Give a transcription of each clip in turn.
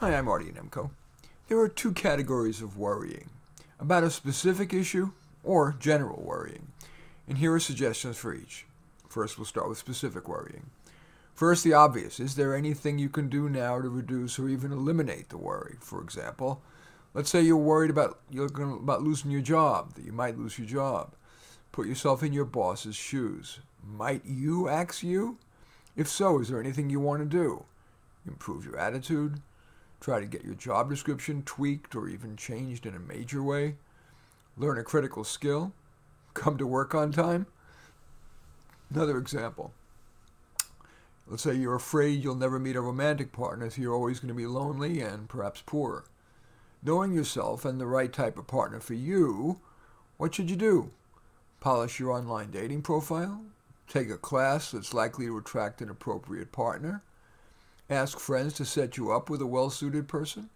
Hi, I'm Artie Nemco. There are two categories of worrying: about a specific issue or general worrying. And here are suggestions for each. First, we'll start with specific worrying. First, the obvious. Is there anything you can do now to reduce or even eliminate the worry? For example, let's say you're worried about losing your job, that you might lose your job. Put yourself in your boss's shoes. Might you axe you? If so, is there anything you want to do? Improve your attitude? Try to get your job description tweaked or even changed in a major way? Learn a critical skill? Come to work on time? Another example. Let's say you're afraid you'll never meet a romantic partner, so you're always going to be lonely and perhaps poor. Knowing yourself and the right type of partner for you, what should you do? Polish your online dating profile? Take a class that's likely to attract an appropriate partner? Ask friends to set you up with a well-suited person?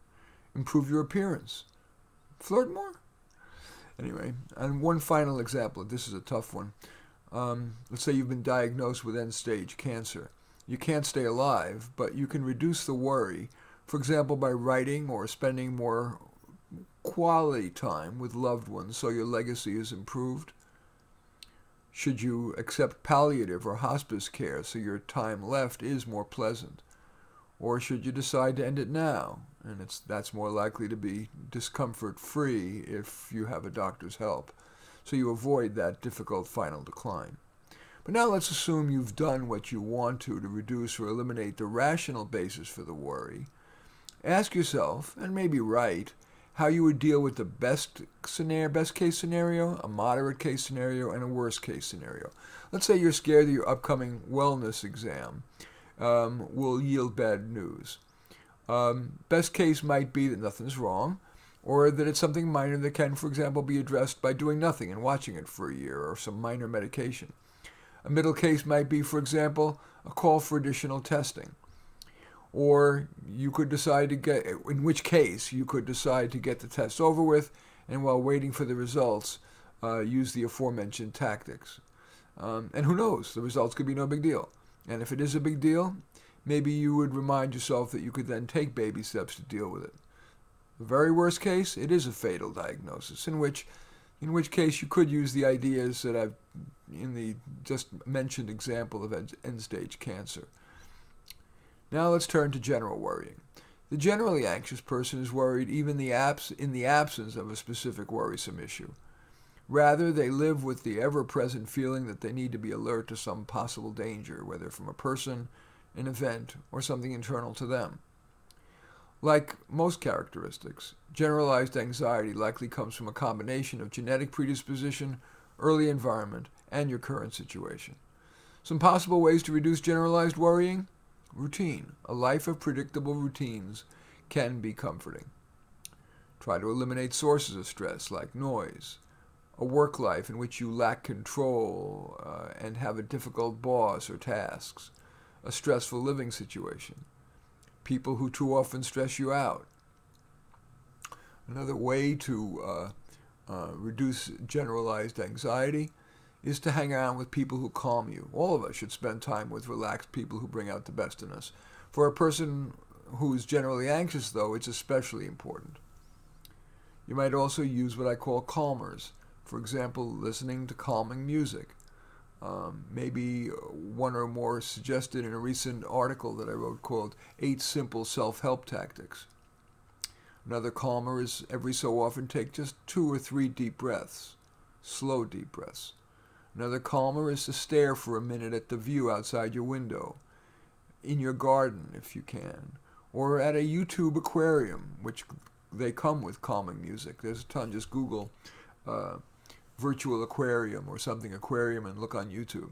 Improve your appearance? Flirt more? Anyway, and one final example. This is a tough one. Let's say you've been diagnosed with end-stage cancer. You can't stay alive, but you can reduce the worry, for example, by writing or spending more quality time with loved ones so your legacy is improved. Should you accept palliative or hospice care so your time left is more pleasant? Or should you decide to end it now? And that's more likely to be discomfort-free if you have a doctor's help, so you avoid that difficult final decline. But now let's assume you've done what you want to reduce or eliminate the rational basis for the worry. Ask yourself, and maybe write, how you would deal with the best case scenario, a moderate case scenario, and a worst case scenario. Let's say you're scared that your upcoming wellness exam will yield bad news. Best case might be that nothing's wrong, or that it's something minor that can, for example, be addressed by doing nothing and watching it for a year, or some minor medication. A middle case might be, for example, a call for additional testing. Or you could decide in which case you could decide to get the test over with, and while waiting for the results, use the aforementioned tactics. And who knows, the results could be no big deal. And if it is a big deal, maybe you would remind yourself that you could then take baby steps to deal with it. The very worst case, it is a fatal diagnosis, in which case you could use the ideas that I've in the just mentioned example of end-stage cancer. Now let's turn to general worrying. The generally anxious person is worried even in the absence of a specific worrisome issue. Rather, they live with the ever-present feeling that they need to be alert to some possible danger, whether from a person, an event, or something internal to them. Like most characteristics, generalized anxiety likely comes from a combination of genetic predisposition, early environment, and your current situation. Some possible ways to reduce generalized worrying? Routine. A life of predictable routines can be comforting. Try to eliminate sources of stress like noise. A work life in which you lack control and have a difficult boss or tasks. A stressful living situation. People who too often stress you out. Another way to reduce generalized anxiety is to hang around with people who calm you. All of us should spend time with relaxed people who bring out the best in us. For a person who is generally anxious, though, it's especially important. You might also use what I call calmers. For example, listening to calming music. Maybe one or more suggested in a recent article that I wrote called 8 Simple Self-Help Tactics. Another calmer is every so often take just 2 or 3 deep breaths, slow deep breaths. Another calmer is to stare for a minute at the view outside your window, in your garden if you can, or at a YouTube aquarium, which they come with calming music. There's a ton. Just Google virtual aquarium or something aquarium and look on YouTube.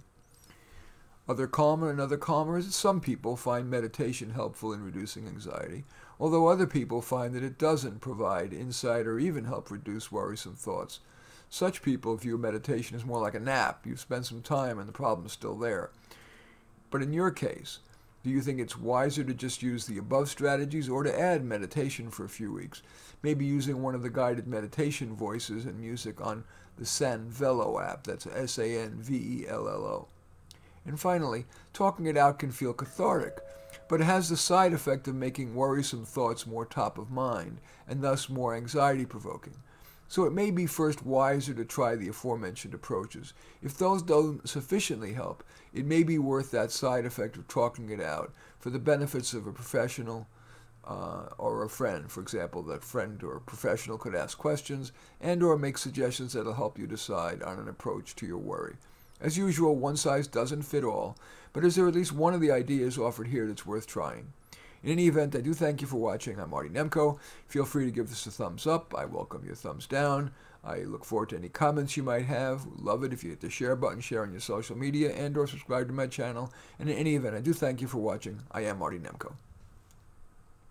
Another calmer is that some people find meditation helpful in reducing anxiety, although other people find that it doesn't provide insight or even help reduce worrisome thoughts. Such people view meditation as more like a nap. You've spent some time and the problem is still there. But in your case, do you think it's wiser to just use the above strategies or to add meditation for a few weeks? Maybe using one of the guided meditation voices and music on the Sanvello app. That's Sanvello. And finally, talking it out can feel cathartic, but it has the side effect of making worrisome thoughts more top of mind, and thus more anxiety-provoking. So it may be first wiser to try the aforementioned approaches. If those don't sufficiently help, it may be worth that side effect of talking it out for the benefits of a professional or a friend. For example, that friend or professional could ask questions and or make suggestions that will help you decide on an approach to your worry. As usual, one size doesn't fit all, but is there at least one of the ideas offered here that's worth trying? In any event, I do thank you for watching. I'm Marty Nemko. Feel free to give this a thumbs up. I welcome your thumbs down. I look forward to any comments you might have. Love it if you hit the share button, share on your social media, and or subscribe to my channel. And in any event, I do thank you for watching. I am Marty Nemko.